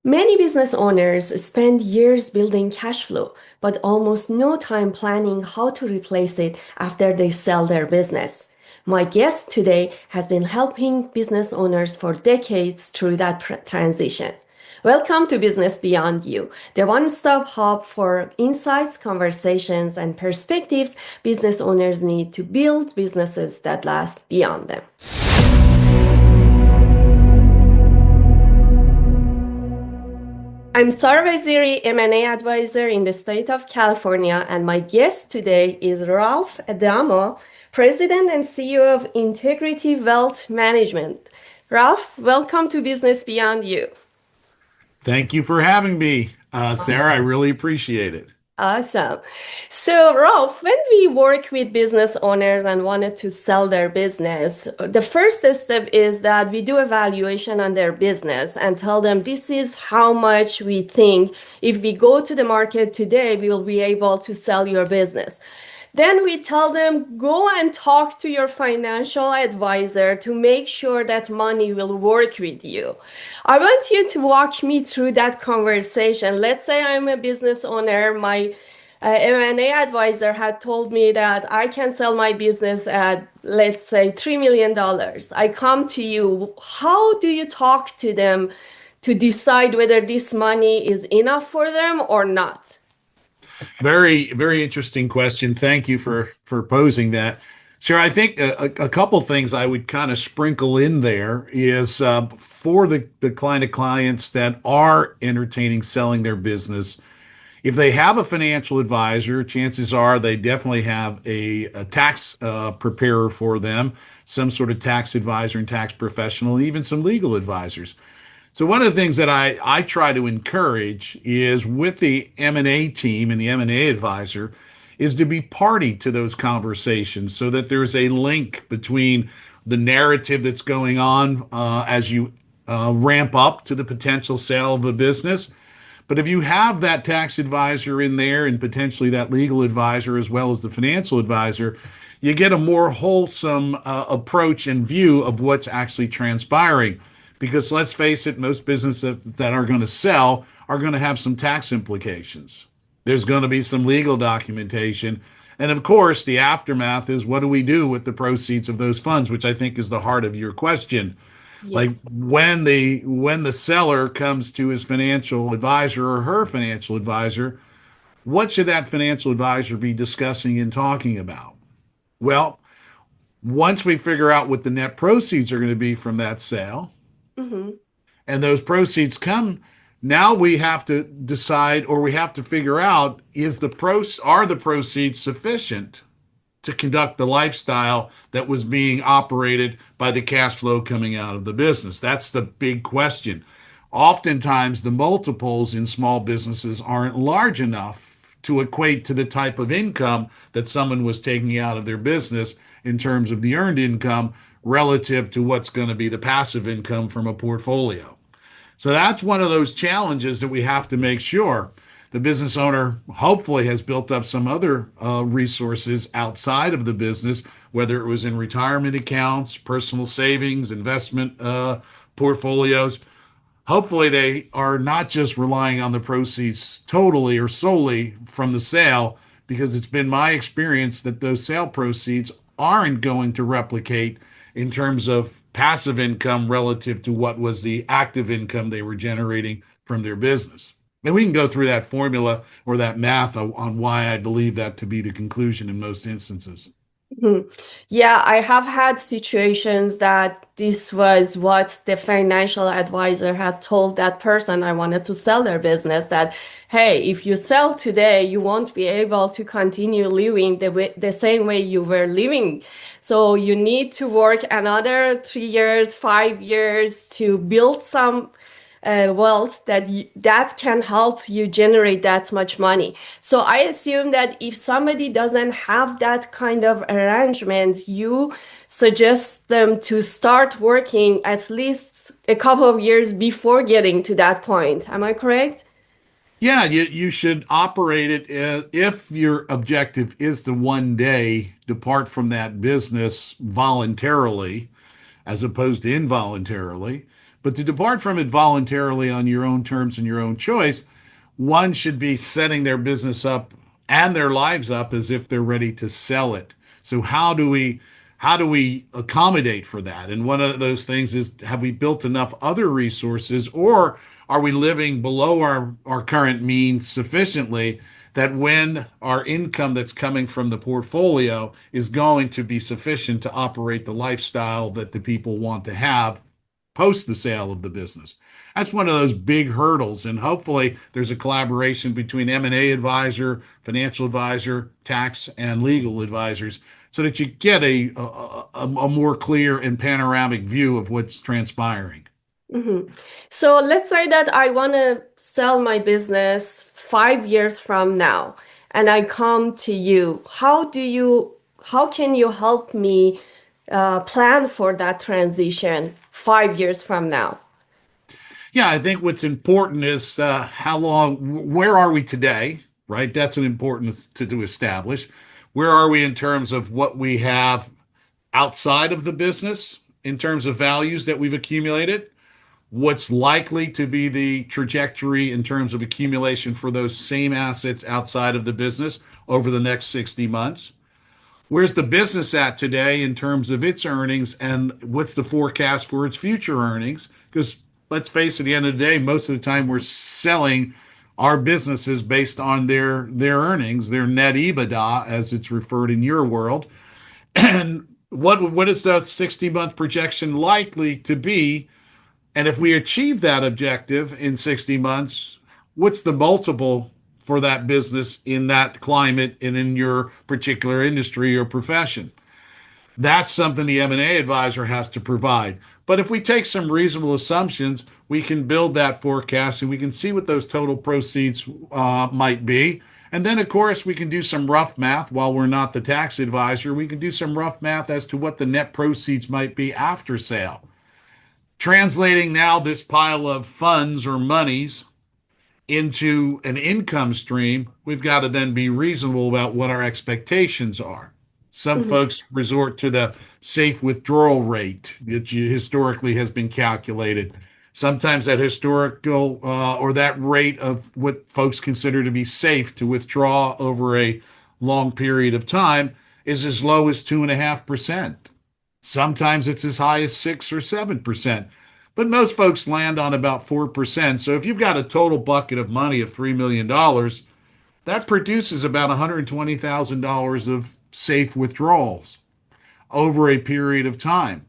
Many business owners spend years building cash flow, but almost no time planning how to replace it after they sell their business. My guest today has been helping business owners for decades through that transition. Welcome to Business Beyond You, the one stop hub for insights, conversations, and perspectives business owners need to build businesses that last beyond them. I'm Sara Vaziri, M&A advisor in the state of California, and my guest today is Ralph Adamo, President and CEO of Integrity Wealth Management. Ralph, welcome to Business Beyond You. Thank you for having me, Sarah. I really appreciate it. Awesome. So, Ralph, when we work with business owners and wanted to sell their business, the first step is that we do a valuation on their business and tell them this is how much we think if we go to the market today, we will be able to sell your business. Then we tell them go and talk to your financial advisor to make sure that money will work with you. I want you to walk me through that conversation. Let's say I'm a business owner. My M&A advisor had told me that I can sell my business at, let's say, $3 million. I come to you. How do you talk to them to decide whether this money is enough for them or not? Very, very interesting question. Thank you for posing that. Sarah, I think a couple things I would kind of sprinkle in there is for the kind of clients that are entertaining selling their business, if they have a financial advisor, chances are they definitely have a tax preparer for them, some sort of tax advisor and tax professional, and even some legal advisors. So one of the things that I try to encourage is with the M&A team and the M&A advisor is to be party to those conversations so that there's a link between the narrative that's going on as you ramp up to the potential sale of a business. But if you have that tax advisor in there and potentially that legal advisor as well as the financial advisor, you get a more wholesome approach and view of what's actually transpiring. Because let's face it, most businesses that are going to sell are going to have some tax implications. There's going to be some legal documentation. And of course, the aftermath is what do we do with the proceeds of those funds, which I think is the heart of your question. Like Yes. when the seller comes to his financial advisor or her financial advisor, what should that financial advisor be discussing and talking about? Well, once we figure out what the net proceeds are going to be from that sale, Mhm. and those proceeds come, now we have to decide or we have to figure out are the proceeds sufficient to conduct the lifestyle that was being operated by the cash flow coming out of the business. That's the big question. Oftentimes the multiples in small businesses aren't large enough to equate to the type of income that someone was taking out of their business in terms of the earned income relative to what's going to be the passive income from a portfolio. So that's one of those challenges that we have to make sure the business owner hopefully has built up some other resources outside of the business, whether it was in retirement accounts, personal savings, investment portfolios. Hopefully, they are not just relying on the proceeds totally or solely from the sale, because it's been my experience that those sale proceeds aren't going to replicate in terms of passive income relative to what was the active income they were generating from their business. And we can go through that formula or that math on why I believe that to be the conclusion in most instances. Mhm. Yeah, I have had situations that this was what the financial advisor had told that person I wanted to sell their business that, hey, if you sell today, you won't be able to continue living the same way you were living. So you need to work another 3 years, 5 years to build some wealth that can help you generate that much money. So I assume that if somebody doesn't have that kind of arrangement, you suggest them to start working at least a couple of years before getting to that point. Am I correct? Yeah, you should operate it if your objective is to one day depart from that business voluntarily as opposed to involuntarily. But to depart from it voluntarily on your own terms and your own choice, one should be setting their business up and their lives up as if they're ready to sell it. So how do we accommodate for that? And one of those things is, have we built enough other resources, or are we living below our current means sufficiently that when our income that's coming from the portfolio is going to be sufficient to operate the lifestyle that the people want to have post the sale of the business? That's one of those big hurdles. And hopefully there's a collaboration between M&A advisor, financial advisor, tax, and legal advisors so that you get a more clear and panoramic view of what's transpiring. Mhm. So let's say that I want to sell my business 5 years from now, and I come to you. How can you help me plan for that transition 5 years from now? Yeah, I think what's important is how long, where are we today, right? That's an important to establish. Where are we in terms of what we have outside of the business, in terms of values that we've accumulated? What's likely to be the trajectory in terms of accumulation for those same assets outside of the business over the next 60 months? Where's the business at today in terms of its earnings, and what's the forecast for its future earnings? Because let's face it, at the end of the day, most of the time we're selling our businesses based on their earnings, their net EBITDA, as it's referred in your world. And what is that 60-month projection likely to be? And if we achieve that objective in 60 months, what's the multiple for that business in that climate and in your particular industry or profession? That's something the M&A advisor has to provide. But if we take some reasonable assumptions, we can build that forecast and we can see what those total proceeds might be. And then, of course, we can do some rough math while we're not the tax advisor. We can do some rough math as to what the net proceeds might be after sale. Translating now this pile of funds or monies into an income stream, we've got to then be reasonable about what our expectations are. Some Mhm. folks resort to the safe withdrawal rate that historically has been calculated. Sometimes that historical or that rate of what folks consider to be safe to withdraw over a long period of time is as low as 2.5%. Sometimes it's as high as 6 or 7%, but most folks land on about 4%. So if you've got a total bucket of money of $3 million, that produces about $120,000 of safe withdrawals over a period of time.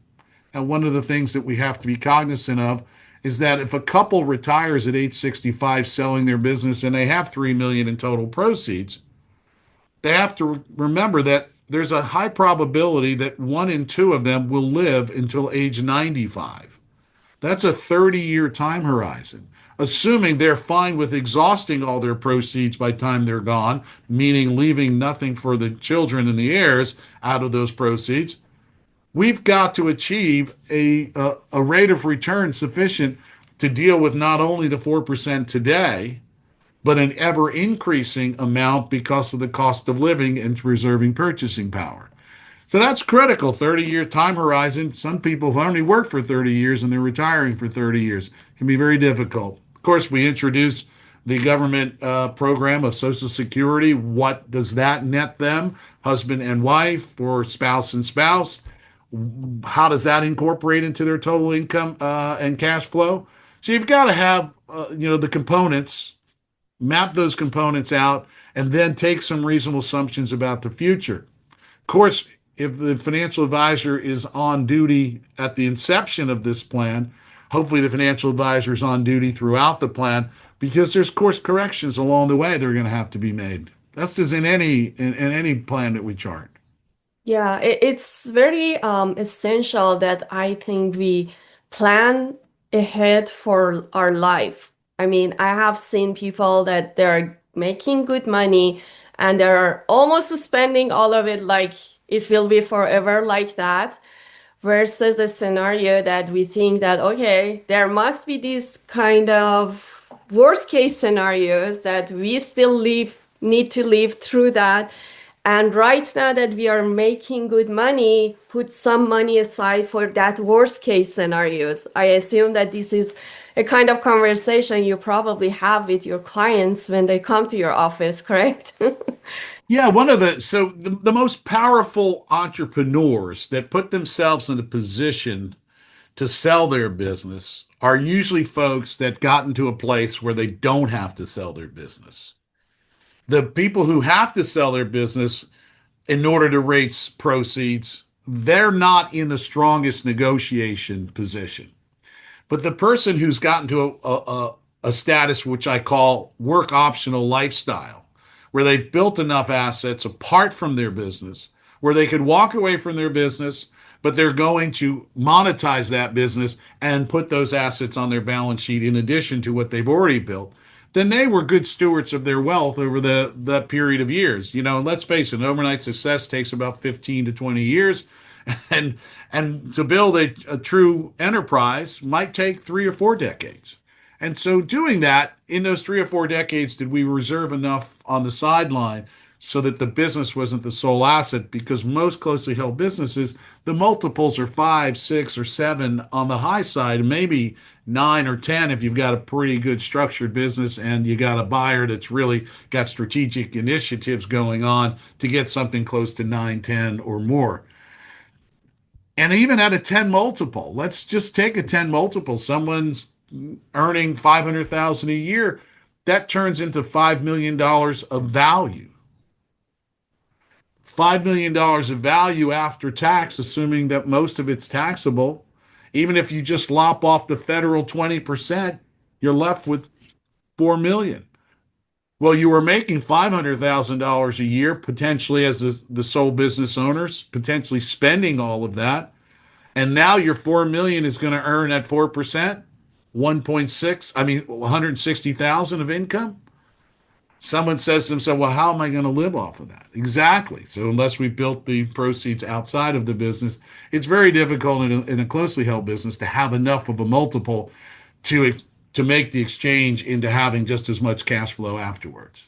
Now, one of the things that we have to be cognizant of is that if a couple retires at age 65 selling their business and they have 3 million in total proceeds, they have to remember that there's a high probability that one in two of them will live until age 95. That's a 30-year time horizon. Assuming they're fine with exhausting all their proceeds by the time they're gone, meaning leaving nothing for the children and the heirs out of those proceeds, we've got to achieve a rate of return sufficient to deal with not only the 4% today, but an ever increasing amount because of the cost of living and preserving purchasing power. So that's critical. 30-year time horizon. Some people have only worked for 30 years and they're retiring for 30 years. It can be very difficult. Of course, we introduce the government program of Social Security. What does that net them? Husband and wife, or spouse and spouse? How does that incorporate into their total income and cash flow? So you've got to have the components, map those components out, and then take some reasonable assumptions about the future. Of course, if the financial advisor is on duty at the inception of this plan, hopefully the financial advisor is on duty throughout the plan, because there's course corrections along the way that are going to have to be made. That's just in any plan that we chart. Yeah, it's very essential that I think we plan ahead for our life. I mean, I have seen people that they're making good money and they're almost spending all of it like it will be forever like that, versus a scenario that we think that, okay, there must be these kind of worst case scenarios that we still need to live through that. And right now that we are making good money, put some money aside for that worst case scenarios. I assume that this is a kind of conversation you probably have with your clients when they come to your office, correct? Yeah, the most powerful entrepreneurs that put themselves in a position to sell their business are usually folks that got into a place where they don't have to sell their business. The people who have to sell their business in order to raise proceeds, they're not in the strongest negotiation position. But the person who's gotten to a status which I call work optional lifestyle, where they've built enough assets apart from their business, where they could walk away from their business, but they're going to monetize that business and put those assets on their balance sheet in addition to what they've already built, then they were good stewards of their wealth over the period of years. You know, let's face it, overnight success takes about 15 to 20 years. And to build a true enterprise might take 3 or 4 decades. And so doing that in those 3 or 4 decades, did we reserve enough on the sideline so that the business wasn't the sole asset? Because most closely held businesses, the multiples are 5, 6, or 7 on the high side, maybe 9 or 10 if you've got a pretty good structured business and you got a buyer that's really got strategic initiatives going on to get something close to 9, 10 or more. And even at a 10 multiple, let's just take a 10 multiple. Someone's earning 500,000 a year. That turns into $5 million of value. $5 million of value after tax, assuming that most of it's taxable. Even if you just lop off the federal 20%, you're left with 4 million. Well, you were making $500,000 a year, potentially as the sole business owners, potentially spending all of that. And now your 4 million is going to earn at 4%, 1.6, I mean 160,000 of income. Someone says to themselves, well, how am I going to live off of that? Exactly. So unless we built the proceeds outside of the business, it's very difficult in a closely held business to have enough of a multiple to to make the exchange into having just as much cash flow afterwards.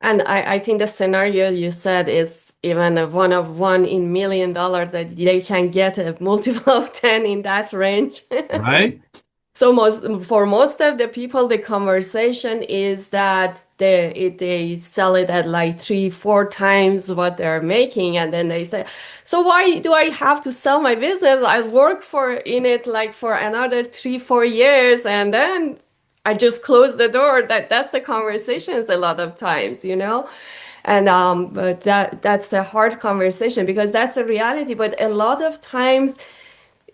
And I think the scenario you said is even a one of one in $1 million that they can get a multiple of 10 in that range. Right? So for most of the people, the conversation is that they sell it at like 3, 4 times what they're making, and then they say, "So why do I have to sell my business? I work for in it like for another 3, 4 years, and then I just close the door." That's the conversations a lot of times, you know. And but that's the hard conversation because that's the reality. But a lot of times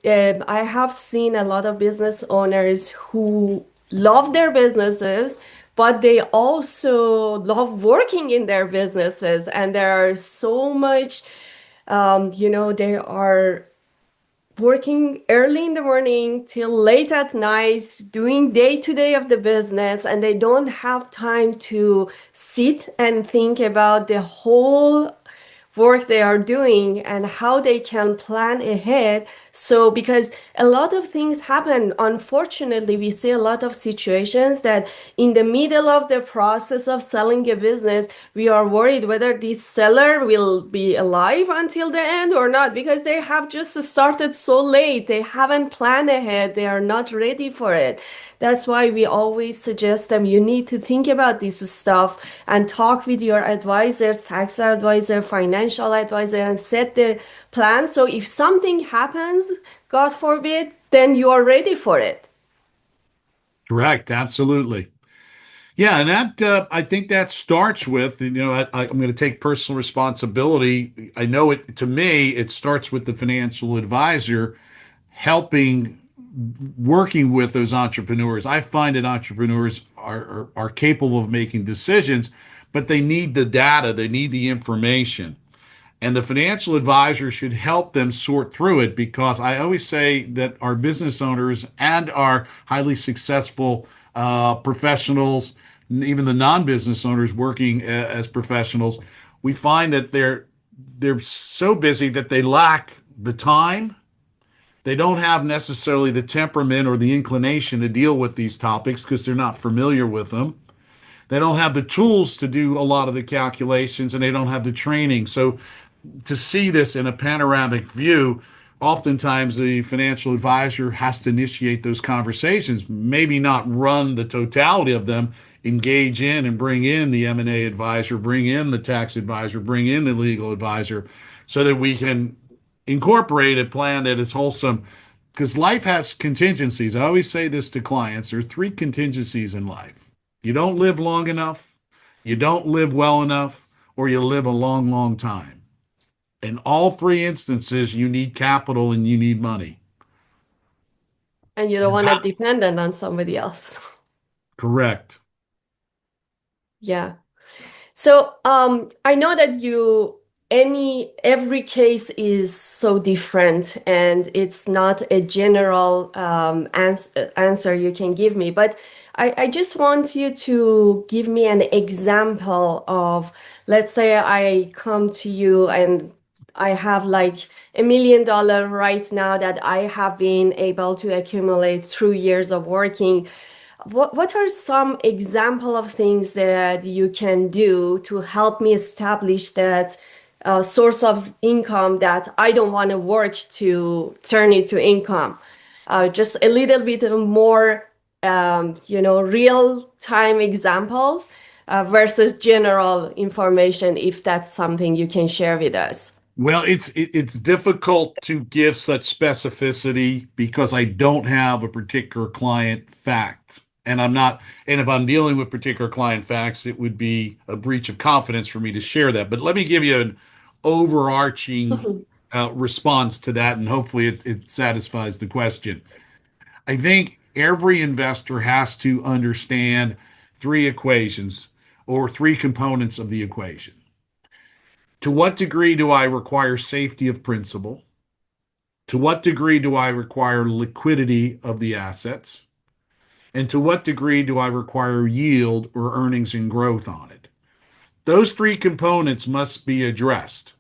I have seen a lot of business owners who love their businesses, but they also love working in their businesses. And there are so much, they are working early in the morning till late at night, doing day to day of the business, and they don't have time to sit and think about the whole work they are doing and how they can plan ahead. So, because a lot of things happen, unfortunately, we see a lot of situations that in the middle of the process of selling a business, we are worried whether this seller will be alive until the end or not because they have just started so late. They haven't planned ahead. They are not ready for it. That's why we always suggest them you need to think about this stuff and talk with your advisors, tax advisor, financial advisor, and set the plan. So if something happens, God forbid, then you are ready for it. Correct. Absolutely. Yeah, and that I think that starts with, I'm going to take personal responsibility. I know it, to me, it starts with the financial advisor helping working with those entrepreneurs. I find that entrepreneurs are capable of making decisions, but they need the data, they need the information. And the financial advisor should help them sort through it because I always say that our business owners and our highly successful professionals, even the non-business owners working as professionals, we find that they're so busy that they lack the time. They don't have necessarily the temperament or the inclination to deal with these topics because they're not familiar with them. They don't have the tools to do a lot of the calculations, and they don't have the training. So to see this in a panoramic view, oftentimes the financial advisor has to initiate those conversations, maybe not run the totality of them, engage in and bring in the M&A advisor, bring in the tax advisor, bring in the legal advisor, so that we can incorporate a plan that is wholesome. Because life has contingencies. I always say this to clients. There are three contingencies in life. You don't live long enough, you don't live well enough, or you live a long, long time. In all three instances, you need capital and you need money. And you don't want to dependent on somebody else. Correct. Yeah. So, I know that every case is so different, and it's not a general answer you can give me. But I just want you to give me an example of, let's say I come to you and I have like $1 million right now that I have been able to accumulate through years of working. What are some example of things that you can do to help me establish that source of income that I don't want to work to turn into income? Just a little bit more, real time examples versus general information, if that's something you can share with us. Well, it's difficult to give such specificity because I don't have a particular client fact. And I'm not, and if I'm dealing with particular client facts, it would be a breach of confidence for me to share that. But let me give you an overarching response to that, and hopefully it satisfies the question. I think every investor has to understand three equations or three components of the equation. To what degree do I require safety of principal? To what degree do I require liquidity of the assets? And to what degree do I require yield or earnings and growth on it? Those three components must be addressed.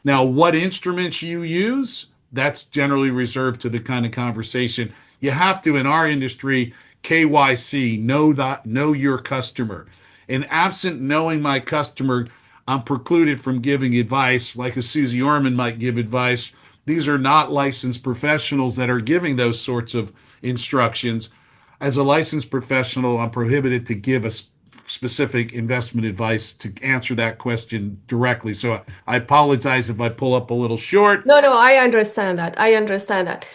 Now, what instruments you use, that's generally reserved to the kind of conversation you have to in our industry. KYC, know your customer. And absent knowing my customer, I'm precluded from giving advice like a Susie Orman might give advice. These are not licensed professionals that are giving those sorts of instructions. As a licensed professional, I'm prohibited to give a specific investment advice to answer that question directly. So I apologize if I pull up a little short. No, no, I understand that. I understand that.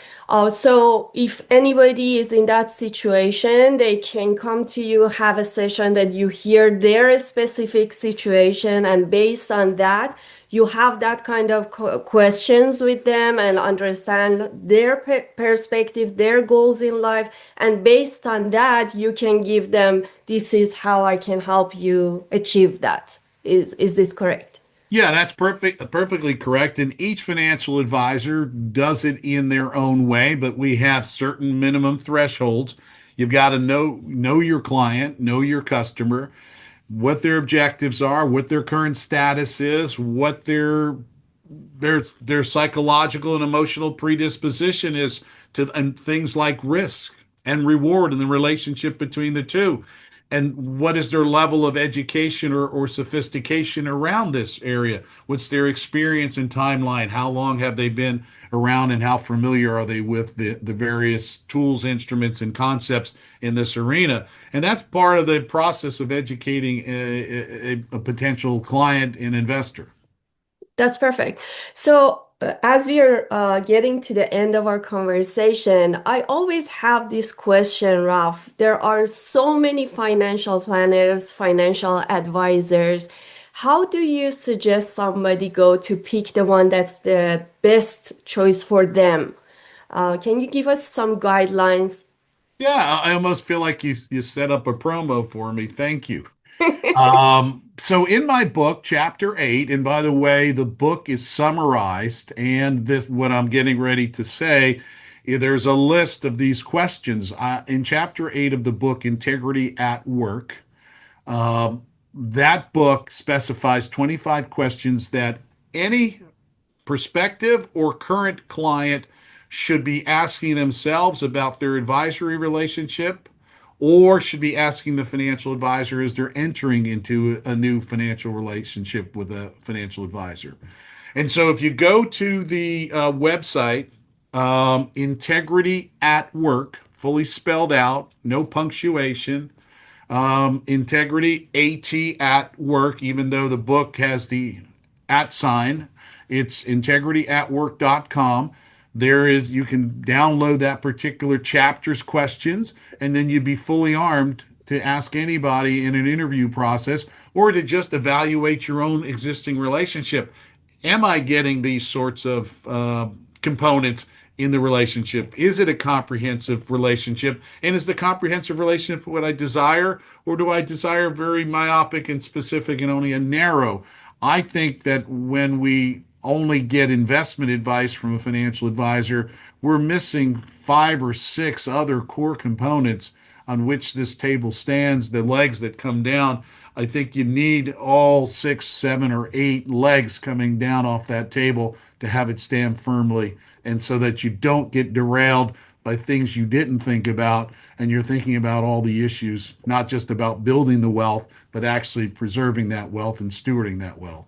So if anybody is in that situation, they can come to you, have a session that you hear their specific situation, and based on that, you have that kind of questions with them and understand their perspective, their goals in life, and based on that, you can give them, this is how I can help you achieve that. Is this correct? Yeah, that's perfectly correct. And each financial advisor does it in their own way, but we have certain minimum thresholds. You've got to know your client, know your customer, what their objectives are, what their current status is, what their psychological and emotional predisposition is to and things like risk and reward and the relationship between the two. And what is their level of education or sophistication around this area? What's their experience and timeline? How long have they been around and how familiar are they with the various tools, instruments, and concepts in this arena? And that's part of the process of educating a potential client and investor. That's perfect. So, as we are getting to the end of our conversation, I always have this question, Ralph. There are so many financial planners, financial advisors. How do you suggest somebody go to pick the one that's the best choice for them? Can you give us some guidelines? Yeah, I almost feel like you set up a promo for me. Thank you. So in my book, chapter 8, and by the way, the book is summarized, and this what I'm getting ready to say, there's a list of these questions. In chapter 8 of the book, Integrity at Work, that book specifies 25 questions that any prospective or current client should be asking themselves about their advisory relationship or should be asking the financial advisor as they're entering into a new financial relationship with a financial advisor. And so if you go to the website, Integrity at Work, fully spelled out, no punctuation, integrity at work, even though the book has the at sign, it's integrityatwork.com. There is, you can download that particular chapter's questions, and then you'd be fully armed to ask anybody in an interview process or to just evaluate your own existing relationship. Am I getting these sorts of components in the relationship? Is it a comprehensive relationship? And is the comprehensive relationship what I desire, or do I desire very myopic and specific and only a narrow? I think that when we only get investment advice from a financial advisor, we're missing 5 or 6 other core components on which this table stands, the legs that come down. I think you need all 6, 7, or 8 legs coming down off that table to have it stand firmly, and so that you don't get derailed by things you didn't think about, and you're thinking about all the issues, not just about building the wealth, but actually preserving that wealth and stewarding that wealth.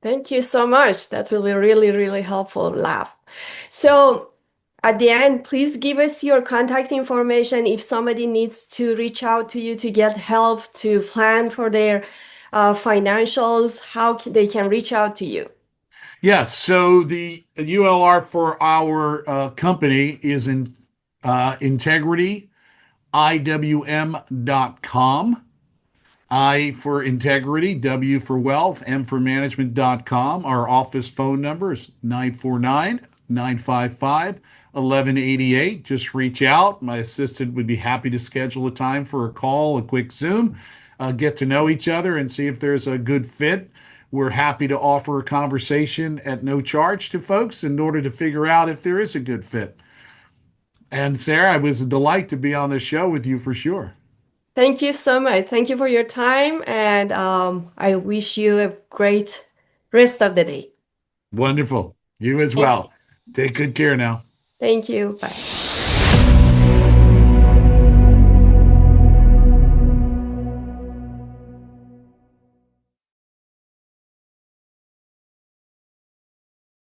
Thank you so much. That will be really, really helpful, Laugh. So at the end, please give us your contact information if somebody needs to reach out to you to get help to plan for their financials, how they can reach out to you. Yes, so the ULR for our company is in integrityiwm.com. I for integrity, W for wealth, M for management.com. Our office phone number is 949-955-1188. Just reach out. My assistant would be happy to schedule a time for a call, a quick Zoom, get to know each other and see if there's a good fit. We're happy to offer a conversation at no charge to folks in order to figure out if there is a good fit. And Sarah, it was a delight to be on the show with you for sure. Thank you so much. Thank you for your time, and I wish you a great rest of the day. Wonderful. You as well. Take good care now. Thank you. Bye.